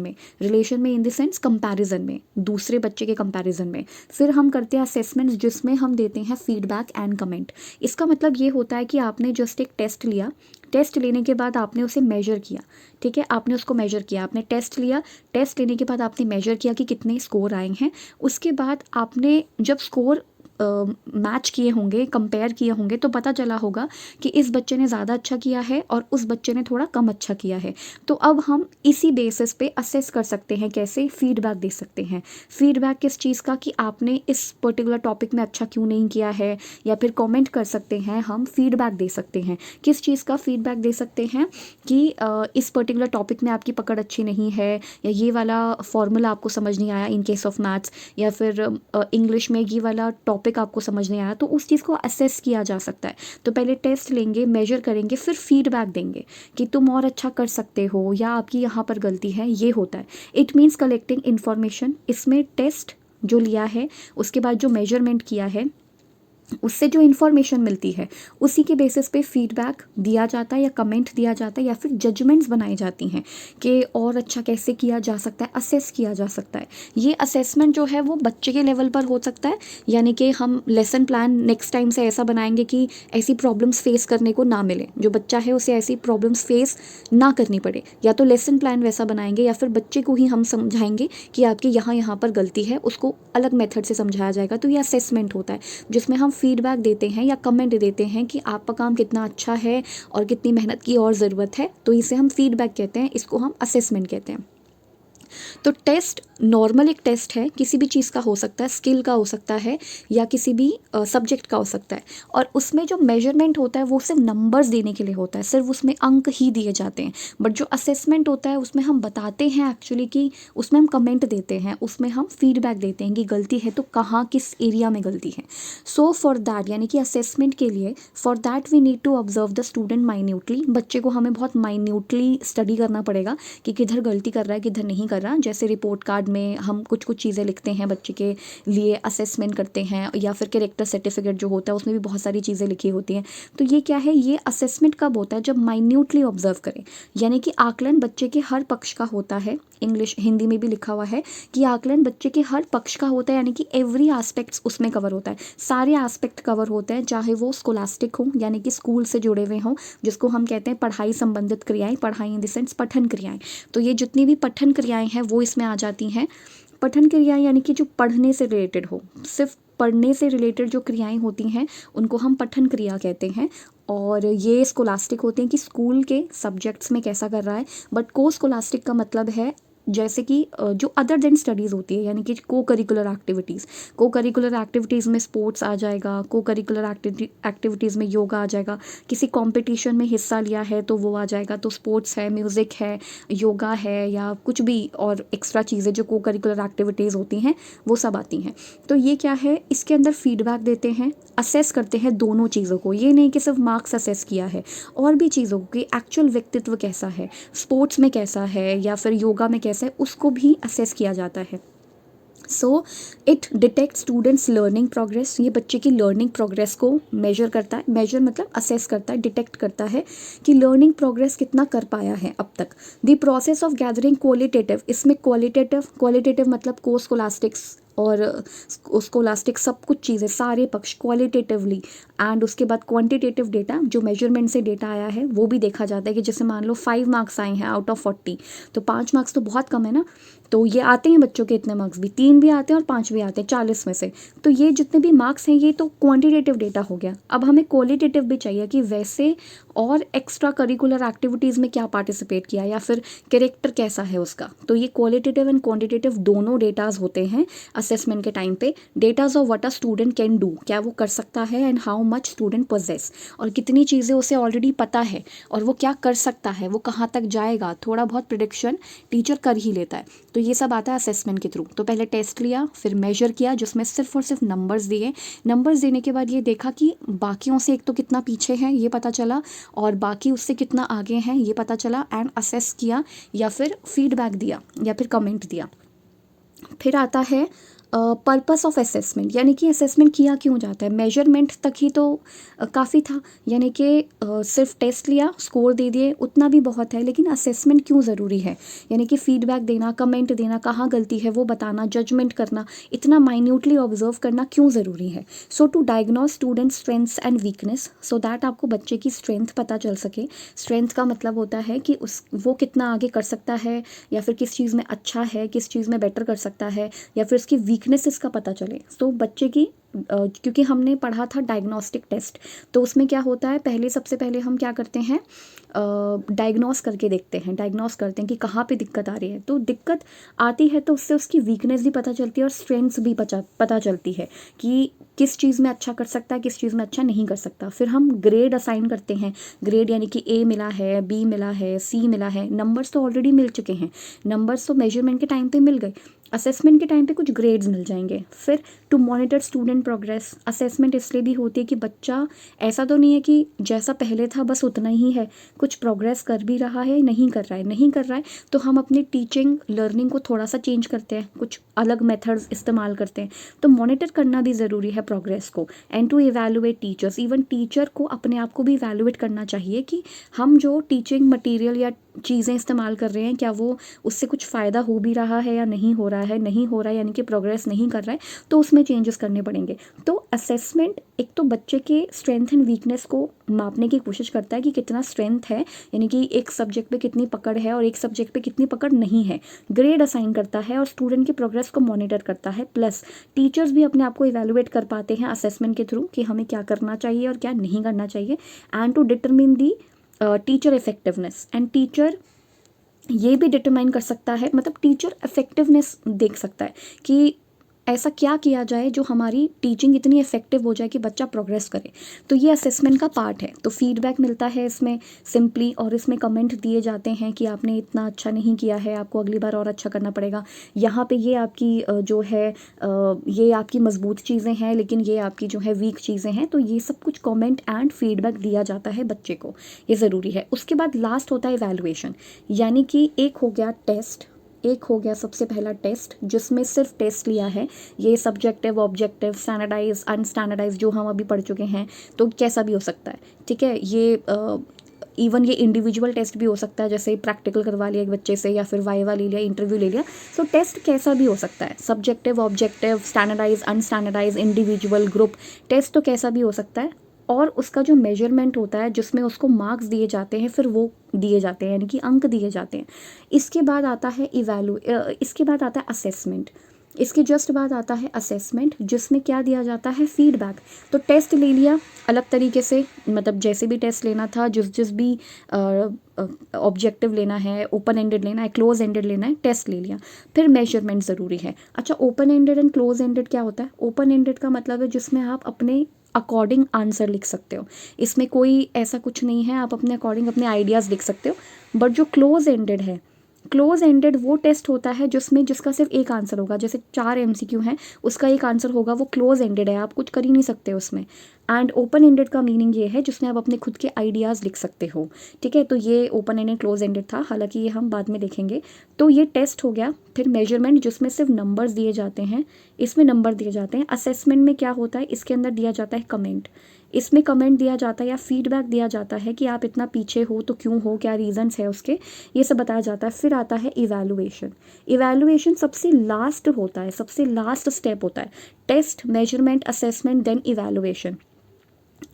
Speaker 1: में इन द सेंस कंपैरिजन में, दूसरे बच्चे के कंपैरिजन में। फिर हम करते हैं असेसमेंट्स, जिसमें हम देते हैं फीडबैक एंड कमेंट। इसका मतलब ये होता है कि आपने जस्ट एक टेस्ट लिया, टेस्ट लेने के बाद आपने उसे मेजर किया, ठीक है, आपने उसको मेजर किया, आपने टेस्ट लिया, टेस्ट लेने के बाद आपने मेजर किया कि कितने स्कोर आए हैं। उसके बाद आपने जब स्कोर मैच किए होंगे, कंपेयर किए होंगे, तो पता चला होगा कि इस बच्चे ने ज़्यादा अच्छा किया है और उस बच्चे ने थोड़ा कम अच्छा किया है। तो अब हम इसी बेसिस पे असेस कर सकते हैं, कैसे फीडबैक दे सकते हैं। फीडबैक किस चीज़ का, कि आपने इस पर्टिकुलर टॉपिक में अच्छा क्यों नहीं किया है, या फिर कमेंट कर सकते हैं, हम फीडबैक दे सकते हैं। किस चीज़ का फीडबैक दे सकते हैं कि इस पर्टिकुलर टॉपिक में आपकी पकड़ अच्छी नहीं है, या ये वाला फॉर्मूला आपको समझ नहीं आया इन केस ऑफ मैथ्स, या फिर इंग्लिश में ये वाला टॉपिक आपको समझ नहीं आया। तो उस चीज़ को असेस किया जा सकता है। तो पहले टेस्ट लेंगे, मेजर करेंगे, फिर फीडबैक देंगे कि तुम और अच्छा कर सकते हो या आपकी यहाँ पर गलती है, ये होता है। It means collecting information. इसमें टेस्ट जो लिया है, उसके बाद जो मेजरमेंट किया है, उससे जो इन्फॉर्मेशन मिलती है उसी के बेसिस पे फीडबैक दिया जाता है या कमेंट दिया जाता है, या फिर जजमेंट्स बनाई जाती हैं कि और अच्छा कैसे किया जा सकता है, असेस किया जा सकता है। ये असेसमेंट जो है वो बच्चे के लेवल पर हो सकता है, यानी कि हम लेसन प्लान नेक्स्ट टाइम से ऐसा बनाएंगे कि ऐसी प्रॉब्लम्स फेस करने को ना मिले, जो बच्चा है उसे ऐसी प्रॉब्लम्स फेस ना करनी पड़े। या तो लेसन प्लान वैसा बनाएंगे, या फिर बच्चे को ही हम समझाएंगे कि आपके यहाँ पर गलती है, उसको अलग मेथड से समझाया जाएगा। तो ये असेसमेंट होता है, जिसमें हम फीडबैक देते हैं या कमेंट देते हैं कि आपका काम कितना अच्छा है और कितनी मेहनत की और ज़रूरत है। तो इसे हम फीडबैक कहते हैं, इसको हम असेसमेंट कहते हैं। तो टेस्ट नॉर्मल एक टेस्ट है, किसी भी चीज़ का हो सकता है, स्किल का हो सकता है या किसी भी सब्जेक्ट का हो सकता है। और उसमें जो मेजरमेंट होता है वो सिर्फ नंबर्स देने के लिए होता है, सिर्फ उसमें अंक ही दिए जाते हैं। बट जो असेसमेंट होता है उसमें हम बताते हैं एक्चुअली कि उसमें हम कमेंट देते हैं, उसमें हम फीडबैक देते हैं कि गलती है तो कहाँ, किस एरिया में गलती है। सो फॉर दैट, यानी कि असेसमेंट के लिए, for that we need to observe the student minutely. बच्चे को हमें बहुत माइन्यूटली स्टडी करना पड़ेगा कि किधर गलती कर रहा है, किधर नहीं कर रहा। जैसे रिपोर्ट कार्ड में हम कुछ चीज़ें लिखते हैं बच्चे के लिए, असेसमेंट करते हैं, या फिर कैरेक्टर सर्टिफिकेट जो होता है उसमें भी बहुत सारी चीज़ें लिखी होती हैं। तो ये क्या है, ये असेसमेंट कब होता है, जब माइन्यूटली ऑब्जर्व करें, यानी कि आकलन बच्चे के हर पक्ष का होता है, इंग्लिश हिंदी में भी लिखा हुआ है कि आकलन बच्चे के हर पक्ष का होता है, यानी कि एवरी एस्पेक्ट्स उसमें कवर होता है, सारे एस्पेक्ट कवर होते हैं, चाहे वो स्कोलास्टिक हो यानी कि स्कूल से जुड़े हुए हों, जिसको हम कहते हैं पढ़ाई संबंधित क्रियाएं, पढ़ाई इन द सेंस पठन क्रियाएं। तो ये जितनी भी पठन क्रियाएं हैं वो इसमें आ जाती हैं। पठन क्रियाएं यानी कि जो पढ़ने से रिलेटेड हो, सिर्फ पढ़ने से रिलेटेड जो क्रियाएं होती हैं उनको हम पठन क्रिया कहते हैं। और ये स्कोलास्टिक होते हैं कि स्कूल के सब्जेक्ट्स में कैसा कर रहा है। बट को स्कोलास्टिक का मतलब है जैसे कि जो अदर देन स्टडीज़ होती है, यानी कि को curricular activities. Cocurricular activities में स्पोर्ट्स आ जाएगा, को करिकुलर एक्टिविटीज़ में योगा आ जाएगा, किसी कंपटीशन में हिस्सा लिया है तो वो आ जाएगा। तो स्पोर्ट्स है, म्यूज़िक है, योगा है, या कुछ भी और एक्स्ट्रा चीज़ें जो को करिकुलर एक्टिविटीज़ होती हैं वो सब आती हैं। तो ये क्या है, इसके अंदर फीडबैक देते हैं, असेस करते हैं दोनों चीज़ों को। ये नहीं कि सिर्फ मार्क्स असेस किया है, और भी चीज़ों की एक्चुअल व्यक्तित्व कैसा है, स्पोर्ट्स में कैसा है या फिर योगा में कैसा है, उसको भी असेस किया जाता है। So it detect students learning progress. ये बच्चे की लर्निंग प्रोग्रेस को मेजर करता है, मेजर मतलब असेस करता है, डिटेक्ट करता है कि लर्निंग प्रोग्रेस कितना कर पाया है अब तक। The process of gathering qualitative, इसमें क्वालिटेटिव मतलब को स्कोलास्टिक्स और स्कोलास्टिक सब कुछ चीज़ें, सारे पक्ष क्वालिटेटिवली, एंड उसके बाद क्वांटिटेटिव डेटा जो मेजरमेंट से डेटा आया है वो भी देखा जाता है कि जैसे मान लो 5 मार्क्स आए हैं आउट ऑफ 40, तो 5 मार्क्स तो बहुत कम है ना। तो ये आते हैं बच्चों के इतने मार्क्स भी, 3 भी आते हैं और 5 भी आते हैं 40 में से। तो ये जितने भी मार्क्स हैं ये तो क्वांटिटेटिव डेटा हो गया। अब हमें क्वालिटेटिव भी चाहिए कि वैसे और एक्स्ट्रा करिकुलर एक्टिविटीज़ में क्या पार्टिसिपेट किया या फिर कैरेक्टर कैसा है उसका। तो ये क्वालिटेटिव एंड क्वांटिटेटिव दोनों डेटाज होते हैं असेसमेंट के टाइम पे। Datas of what a student can do, क्या वो कर सकता है, and how much student possess, और कितनी चीज़ें उसे ऑलरेडी पता है और वो क्या कर सकता है, वो कहाँ तक जाएगा, थोड़ा बहुत प्रिडिक्शन टीचर कर ही लेता है। तो ये सब आता है असेसमेंट के थ्रू। तो पहले टेस्ट लिया, फिर मेजर किया जिसमें सिर्फ और सिर्फ नंबर्स दिए। नंबर्स देने के बाद ये देखा कि बाकियों से एक तो कितना पीछे है ये पता चला, और बाकी उससे कितना आगे हैं ये पता चला, एंड असेस किया या फिर फीडबैक दिया या फिर कमेंट दिया। फिर आता है पर्पस ऑफ असेसमेंट, यानी कि असेसमेंट किया क्यों जाता है। मेजरमेंट तक ही तो काफ़ी था, यानी कि सिर्फ टेस्ट लिया, स्कोर दे दिए, उतना भी बहुत है। लेकिन असेसमेंट क्यों ज़रूरी है, यानी कि फीडबैक देना, कमेंट देना, कहाँ गलती है वो बताना, जजमेंट करना, इतना माइन्यूटली ऑब्जर्व करना क्यों ज़रूरी है। So to diagnose student strengths and weakness, so that आपको बच्चे की स्ट्रेंथ पता चल सके। स्ट्रेंथ का मतलब होता है कि वो कितना आगे कर सकता है, या फिर किस चीज़ में अच्छा है, किस चीज़ में बेटर कर सकता है, या फिर उसकी वीकनेसेस का पता चले। तो बच्चे की क्योंकि हमने पढ़ा था डायग्नोस्टिक टेस्ट, तो उसमें क्या होता है, सबसे पहले हम क्या करते हैं, डायग्नोस करके देखते हैं, डायग्नोस करते हैं कि कहाँ पे दिक्कत आ रही है। तो दिक्कत आती है तो उससे उसकी वीकनेस भी पता चलती है और स्ट्रेंथ्स भी पता चलती है कि किस चीज़ में अच्छा कर सकता है, किस चीज़ में अच्छा नहीं कर सकता। फिर हम ग्रेड असाइन करते हैं। ग्रेड यानी कि ए मिला है, बी मिला है, सी मिला है। नंबर्स तो ऑलरेडी मिल चुके हैं, नंबर्स तो मेजरमेंट के टाइम पे मिल गए, असेसमेंट के टाइम पे कुछ ग्रेड्स मिल जाएंगे। फिर to monitor student progress, assessment इसलिए भी होती है कि बच्चा ऐसा तो नहीं है कि जैसा पहले था बस उतना ही है, कुछ प्रोग्रेस कर भी रहा है, नहीं कर रहा है, तो हम अपनी टीचिंग लर्निंग को थोड़ा सा चेंज करते हैं, कुछ अलग मेथड्स इस्तेमाल करते हैं। तो मॉनिटर करना भी ज़रूरी है प्रोग्रेस को। And to evaluate teachers, even teacher को अपने आप को भी इवैल्यूएट करना चाहिए कि हम जो टीचिंग मटीरियल या चीज़ें इस्तेमाल कर रहे हैं क्या वो उससे कुछ फ़ायदा हो भी रहा है या नहीं हो रहा है। नहीं हो रहा है यानी कि प्रोग्रेस नहीं कर रहा है, तो उसमें चेंजेस करने पड़ेंगे। तो असेसमेंट एक तो बच्चे के स्ट्रेंथ एंड वीकनेस को मापने की कोशिश करता है कि कितना स्ट्रेंथ है, यानी कि एक सब्जेक्ट पे कितनी पकड़ है और एक सब्जेक्ट पे कितनी पकड़ नहीं है। ग्रेड असाइन करता है और स्टूडेंट की प्रोग्रेस को मॉनिटर करता है। प्लस टीचर्स भी अपने आप को इवैल्यूएट कर पाते हैं असेसमेंट के थ्रू कि हमें क्या करना चाहिए और क्या नहीं करना चाहिए। And to determine the teacher effectiveness, and teacher ये भी डिटरमाइन कर सकता है, मतलब टीचर इफेक्टिवनेस देख सकता है कि ऐसा क्या किया जाए जो हमारी टीचिंग इतनी इफेक्टिव हो जाए कि बच्चा प्रोग्रेस करे। तो ये असेसमेंट का पार्ट है। तो फीडबैक मिलता है इसमें सिंपली, और इसमें कमेंट दिए जाते हैं कि आपने इतना अच्छा नहीं किया है, आपको अगली बार और अच्छा करना पड़ेगा। यहाँ पे ये आपकी जो है ये आपकी मजबूत चीज़ें हैं, लेकिन ये आपकी जो है वीक चीज़ें हैं। तो ये सब कुछ कमेंट एंड फीडबैक दिया जाता है बच्चे को, ये ज़रूरी है। उसके बाद लास्ट होता है इवैल्यूएशन, यानी कि एक हो गया टेस्ट, एक हो गया सबसे पहला टेस्ट जिसमें सिर्फ टेस्ट लिया है। ये सब्जेक्टिव, ऑब्जेक्टिव, स्टैंडर्डाइज, अनस्टैंडर्डाइज जो हम अभी पढ़ चुके हैं, तो कैसा भी हो सकता है, ठीक है। ये इवन ये इंडिविजुअल टेस्ट भी हो सकता है, जैसे प्रैक्टिकल करवा लिया एक बच्चे से या फिर वाइवा ले लिया, इंटरव्यू ले लिया। सो टेस्ट कैसा भी हो सकता है, subjective, objective, standardize, unstandardize, individual, group test तो कैसा भी हो सकता है। और उसका जो मेजरमेंट होता है जिसमें उसको मार्क्स दिए जाते हैं, फिर वो दिए जाते हैं, यानी कि अंक दिए जाते हैं। इसके बाद आता है इसके बाद आता है असेसमेंट। इसके जस्ट बाद आता है असेसमेंट, जिसमें क्या दिया जाता है, फीडबैक। तो टेस्ट ले लिया अलग तरीके से, मतलब जैसे भी टेस्ट लेना था, जिस भी ऑब्जेक्टिव लेना है, ओपन एंडेड लेना है, क्लोज एंडेड लेना है, टेस्ट ले लिया। फिर मेजरमेंट ज़रूरी है। अच्छा, open ended and close ended क्या होता है? ओपन एंडेड का मतलब है जिसमें आप अपने अकॉर्डिंग आंसर लिख सकते हो, इसमें कोई ऐसा कुछ नहीं है, आप अपने अकॉर्डिंग अपने आइडियाज़ लिख सकते हो। बट जो क्लोज एंडेड है, क्लोज एंडेड वो टेस्ट होता है जिसका सिर्फ एक आंसर होगा, जैसे 4 MCQ हैं, उसका एक आंसर होगा, वो क्लोज एंडेड है, आप कुछ कर ही नहीं सकते उसमें। एंड ओपन एंडेड का मीनिंग ये है जिसमें आप अपने खुद के आइडियाज़ लिख सकते हो। ठीक है, तो ये ओपन एंडेड क्लोज एंडेड था, हालांकि ये हम बाद में देखेंगे। तो ये टेस्ट हो गया। फिर मेजरमेंट जिसमें सिर्फ नंबर्स दिए जाते हैं, इसमें नंबर दिए जाते हैं। असेसमेंट में क्या होता है, इसके अंदर दिया जाता है कमेंट, इसमें कमेंट दिया जाता है या फीडबैक दिया जाता है कि आप इतना पीछे हो तो क्यों हो, क्या रीजंस है उसके, ये सब बताया जाता है। फिर आता है इवैल्यूएशन। इवैल्यूएशन सबसे लास्ट होता है, सबसे लास्ट स्टेप होता है। Test, measurement, assessment, then evaluation.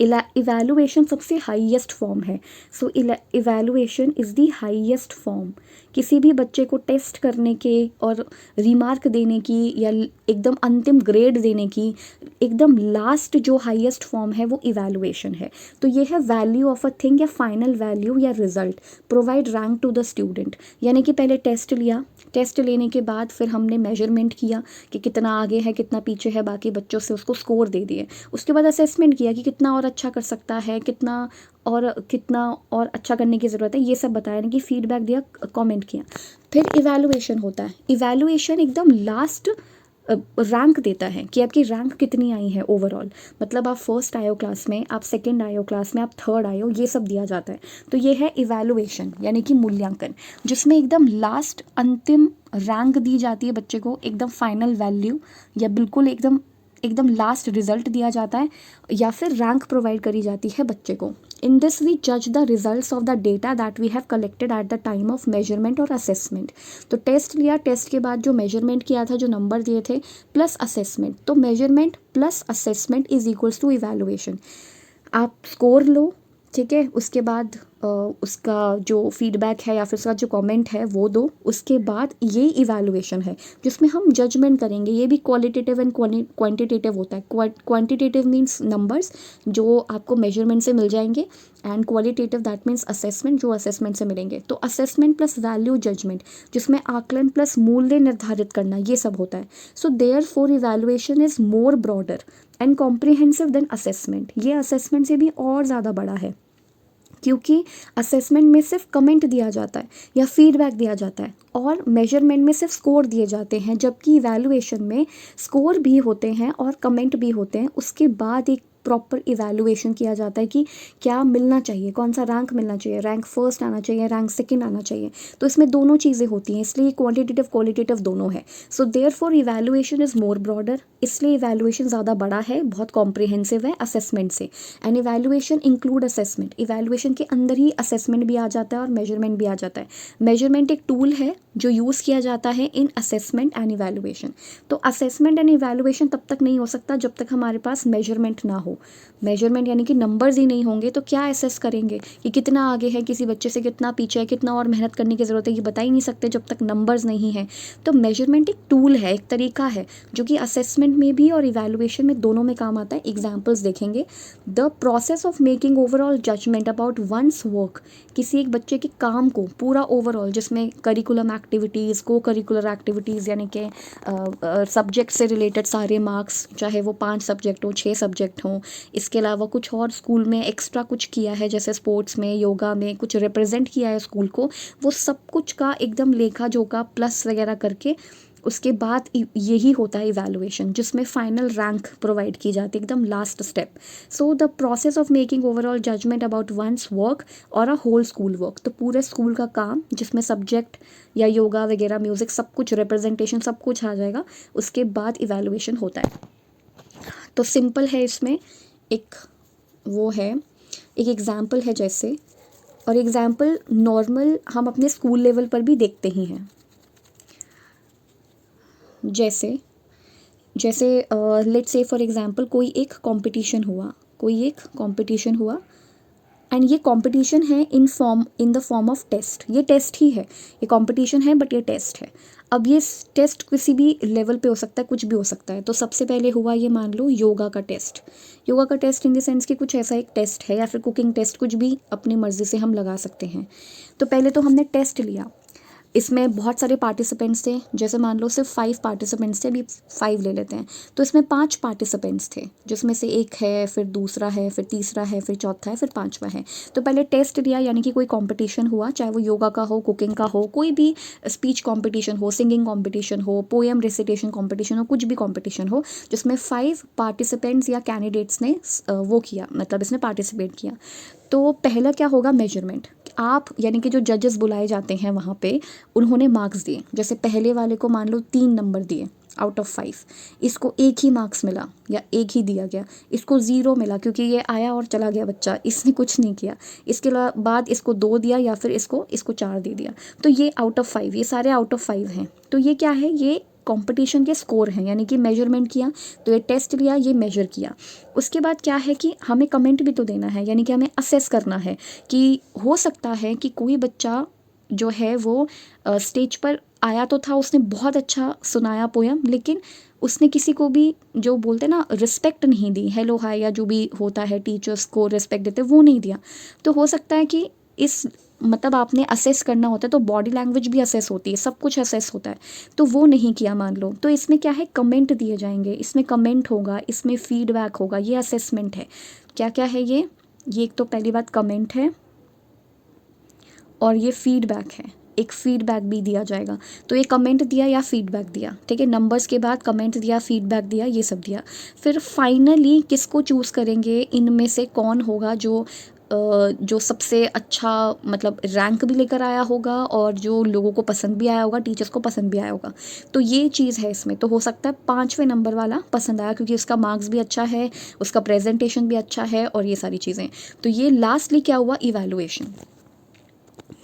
Speaker 1: Evaluation सबसे हाईएस्ट फॉर्म है। So evaluation is the highest form. किसी भी बच्चे को टेस्ट करने के और रिमार्क देने की या एकदम अंतिम ग्रेड देने की एकदम लास्ट जो हाईएस्ट फॉर्म है वो इवैल्यूएशन है। तो ये है वैल्यू ऑफ अ थिंग या फाइनल वैल्यू या result, provide rank to the student. यानी कि पहले टेस्ट लिया, टेस्ट लेने के बाद फिर हमने मेजरमेंट किया कि कितना आगे है, कितना पीछे है बाकी बच्चों से, उसको स्कोर दे दिए। उसके बाद असेसमेंट किया कि कितना और अच्छा कर सकता है, कितना और अच्छा करने की ज़रूरत है, ये सब बताया, यानी कि फीडबैक दिया, कमेंट किया। फिर इवैल्यूएशन होता है। इवैल्यूएशन एकदम लास्ट रैंक देता है कि आपकी रैंक कितनी आई है ओवरऑल, मतलब आप फर्स्ट आए हो क्लास में, आप सेकंड आए हो क्लास में, आप थर्ड आए हो, ये सब दिया जाता है। तो ये है इवैल्यूएशन, यानी कि मूल्यांकन, जिसमें एकदम लास्ट अंतिम रैंक दी जाती है बच्चे को, एकदम फाइनल वैल्यू या बिल्कुल एकदम लास्ट रिजल्ट दिया जाता है, या फिर रैंक प्रोवाइड करी जाती है बच्चे को। इन दिस वी जज the results of the data that we have collected at the time of measurement और असेसमेंट। तो टेस्ट लिया, टेस्ट के बाद जो मेजरमेंट किया था, जो नंबर दिए थे, प्लस असेसमेंट, तो measurement plus assessment is equals to evaluation. आप स्कोर लो, ठीक है, उसके बाद उसका जो फीडबैक है या फिर उसका जो कमेंट है वो दो, उसके बाद ये इवैल्यूएशन है जिसमें हम जजमेंट करेंगे। ये भी क्वालिटेटिव एंड क्वांटिटेटिव होता है। क्वांटिटेटिव मीन्स नंबर्स जो आपको मेजरमेंट से मिल जाएंगे, and qualitative that means assessment जो असेसमेंट से मिलेंगे। तो असेसमेंट प्लस वैल्यू जजमेंट, जिसमें आकलन प्लस मूल्य निर्धारित करना, ये सब होता है। So therefore evaluation is more broader and comprehensive than assessment. ये असेसमेंट से भी और ज़्यादा बड़ा है, क्योंकि असेसमेंट में सिर्फ कमेंट दिया जाता है या फीडबैक दिया जाता है, और मेजरमेंट में सिर्फ स्कोर दिए जाते हैं, जबकि इवैल्यूएशन में स्कोर भी होते हैं और कमेंट भी होते हैं। उसके बाद एक प्रॉपर इवैल्यूएशन किया जाता है कि क्या मिलना चाहिए, कौन सा रैंक मिलना चाहिए, रैंक फर्स्ट आना चाहिए, रैंक सेकंड आना चाहिए। तो इसमें दोनों चीज़ें होती हैं, इसलिए क्वांटिटेटिव क्वालिटेटिव दोनों है। So therefore evaluation is more broader, इसलिए इवैल्यूएशन ज़्यादा बड़ा है, बहुत कॉम्प्रिहेंसिव है असेसमेंट से। And evaluation include assessment, evaluation के अंदर ही असेसमेंट भी आ जाता है और मेजरमेंट भी आ जाता है। मेजरमेंट एक टूल है जो यूज़ किया जाता है इन असेसमेंट एंड इवैल्यूएशन। तो असेसमेंट एंड इवैल्यूएशन तब तक नहीं हो सकता जब तक हमारे पास मेजरमेंट ना हो। मेजरमेंट यानी कि नंबर्स ही नहीं होंगे तो क्या असेस करेंगे कि कितना आगे है किसी बच्चे से, कितना पीछे है, कितना और मेहनत करने की ज़रूरत है, ये बता ही नहीं सकते जब तक नंबर्स नहीं है। तो मेजरमेंट एक टूल है, एक तरीका है जो कि असेसमेंट में भी और इवैल्यूएशन में दोनों में काम आता है। एग्जाम्पल्स देखेंगे। The process of making overall judgement about one's work, किसी एक बच्चे के काम को पूरा ओवरऑल, जिसमें curriculum activities, cocurricular activities, यानी कि सब्जेक्ट से रिलेटेड सारे मार्क्स, चाहे वो 5 सब्जेक्ट हो, 6 सब्जेक्ट हों, इसके अलावा कुछ और स्कूल में एक्स्ट्रा कुछ किया है, जैसे स्पोर्ट्स में, योगा में कुछ रिप्रेजेंट किया है स्कूल को, वो सब कुछ का एकदम लेखा जोखा प्लस वगैरह करके उसके बाद यही होता है इवैल्यूएशन, जिसमें फाइनल रैंक प्रोवाइड की जाती है, एकदम last step. So the process of making overall judgement about one's work और अ होल स्कूल वर्क, तो पूरे स्कूल का काम जिसमें सब्जेक्ट या योगा वगैरह, म्यूज़िक, सब कुछ, रिप्रेजेंटेशन, सब कुछ आ जाएगा, उसके बाद इवैल्यूएशन होता है। तो सिंपल है, इसमें एक वो है, एक एग्जाम्पल है, जैसे और एग्जाम्पल नॉर्मल हम अपने स्कूल लेवल पर भी देखते ही हैं। जैसे जैसे लेट्स से फॉर एग्जांपल कोई एक कंपटीशन हुआ एंड ये कंपटीशन है in the form of test. ये टेस्ट ही है, ये कंपटीशन है बट ये टेस्ट है। अब ये टेस्ट किसी भी लेवल पे हो सकता है, कुछ भी हो सकता है। तो सबसे पहले हुआ ये, मान लो योगा का टेस्ट। योगा का टेस्ट इन द सेंस कि कुछ ऐसा एक टेस्ट है, या फिर कुकिंग टेस्ट, कुछ भी अपनी मर्जी से हम लगा सकते हैं। तो पहले तो हमने टेस्ट लिया, इसमें बहुत सारे पार्टिसिपेंट्स थे। जैसे मान लो सिर्फ 5 पार्टिसिपेंट्स थे, अभी 5 ले लेते हैं। तो इसमें 5 पार्टिसिपेंट्स थे, जिसमें से एक है, फिर दूसरा है, फिर तीसरा है, फिर चौथा है, फिर 5वां है। तो पहले टेस्ट लिया, यानी कि कोई कंपटीशन हुआ, चाहे वो योगा का हो, कुकिंग का हो, कोई भी स्पीच कंपटीशन हो, सिंगिंग कंपटीशन हो, पोएम रेसिटेशन कंपटीशन हो, कुछ भी कंपटीशन हो, जिसमें 5 पार्टिसिपेंट्स या कैंडिडेट्स ने वो किया, मतलब इसने पार्टिसिपेट किया। तो पहला क्या होगा, मेजरमेंट। आप यानी कि जो जजेस बुलाए जाते हैं वहाँ पे, उन्होंने मार्क्स दिए। जैसे पहले वाले को मान लो 3 नंबर दिए आउट ऑफ 5, इसको 1 ही मार्क्स मिला या 1 ही दिया गया। इसको 0 मिला क्योंकि ये आया और चला गया बच्चा, इसने कुछ नहीं किया। इसके बाद इसको 2 दिया, या फिर इसको 4 दे दिया। तो ये आउट ऑफ 5, ये सारे आउट ऑफ 5 हैं। तो ये क्या है, ये कंपटीशन के स्कोर हैं, यानी कि मेजरमेंट किया। तो ये टेस्ट लिया, ये मेजर किया। उसके बाद क्या है कि हमें कमेंट भी तो देना है, यानी कि हमें असेस करना है कि हो सकता है कि कोई बच्चा जो है वो स्टेज पर आया तो था, उसने बहुत अच्छा सुनाया पोयम, लेकिन उसने किसी को भी, जो बोलते हैं ना, रिस्पेक्ट नहीं दी। हेलो हाय या जो भी होता है, टीचर्स को रिस्पेक्ट देते, वो नहीं दिया। तो हो सकता है कि इस, मतलब आपने असेस करना होता है तो बॉडी लैंग्वेज भी असेस होती है, सब कुछ असेस होता है, तो वो नहीं किया मान लो। तो इसमें क्या है, कमेंट दिए जाएंगे, इसमें कमेंट होगा, इसमें फीडबैक होगा। ये असेसमेंट है। क्या क्या है ये एक तो पहली बात कमेंट है, और ये फीडबैक है, एक फीडबैक भी दिया जाएगा। तो ये कमेंट दिया या फीडबैक दिया, ठीक है, नंबर्स के बाद कमेंट दिया, फीडबैक दिया, ये सब दिया। फिर फाइनली किसको चूज़ करेंगे, इनमें से कौन होगा जो सबसे अच्छा, मतलब रैंक भी लेकर आया होगा, और जो लोगों को पसंद भी आया होगा, टीचर्स को पसंद भी आया होगा। तो ये चीज़ है इसमें। तो हो सकता है 5वें नंबर वाला पसंद आया, क्योंकि उसका मार्क्स भी अच्छा है, उसका प्रेजेंटेशन भी अच्छा है, और ये सारी चीज़ें। तो ये लास्टली क्या हुआ, इवैल्यूएशन।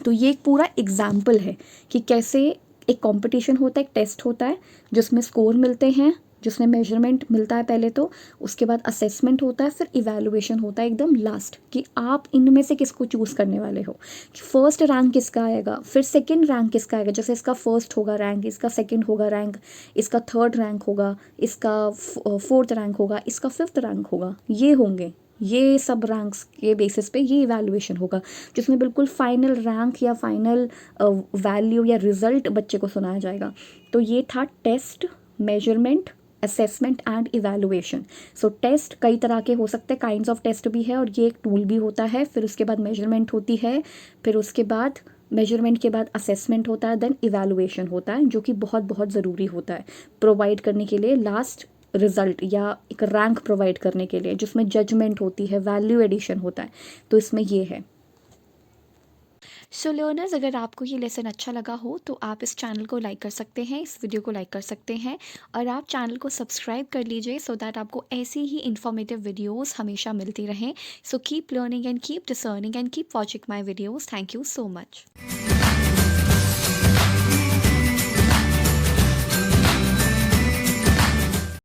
Speaker 1: तो ये एक पूरा एग्जाम्पल है कि कैसे एक कंपटीशन होता है, एक टेस्ट होता है, जिसमें स्कोर मिलते हैं, जिसमें मेजरमेंट मिलता है पहले तो, उसके बाद असेसमेंट होता है, फिर इवैल्यूएशन होता है एकदम लास्ट, कि आप इनमें से किसको चूज़ करने वाले हो, कि फर्स्ट रैंक किसका आएगा, फिर सेकंड रैंक किसका आएगा। जैसे इसका फर्स्ट होगा रैंक, इसका सेकंड होगा रैंक, इसका थर्ड रैंक होगा, इसका फोर्थ रैंक होगा, इसका फिफ्थ रैंक होगा। ये होंगे, ये सब रैंक्स के बेसिस पे ये इवैल्यूएशन होगा, जिसमें बिल्कुल फाइनल रैंक या फाइनल वैल्यू या रिजल्ट बच्चे को सुनाया जाएगा। तो ये था test, measurement, assessment and evaluation. So test कई तरह के हो सकते हैं, काइंड्स ऑफ टेस्ट भी है, और ये एक टूल भी होता है। फिर उसके बाद मेजरमेंट होती है, फिर उसके बाद मेजरमेंट के बाद असेसमेंट होता है, देन इवैल्यूएशन होता है, जो कि बहुत बहुत ज़रूरी होता है प्रोवाइड करने के लिए लास्ट रिजल्ट, या एक रैंक प्रोवाइड करने के लिए, जिसमें जजमेंट होती है, वैल्यू एडिशन होता है। तो इसमें ये है। सो लर्नर्स, अगर आपको ये लेसन अच्छा लगा हो तो आप इस चैनल को लाइक कर सकते हैं, इस वीडियो को लाइक कर सकते हैं, और आप चैनल को सब्सक्राइब कर लीजिए, सो दैट आपको ऐसी ही इन्फॉर्मेटिव वीडियोस हमेशा मिलती रहें। So keep learning and keep discerning and keep watching my videos. Thank you so much.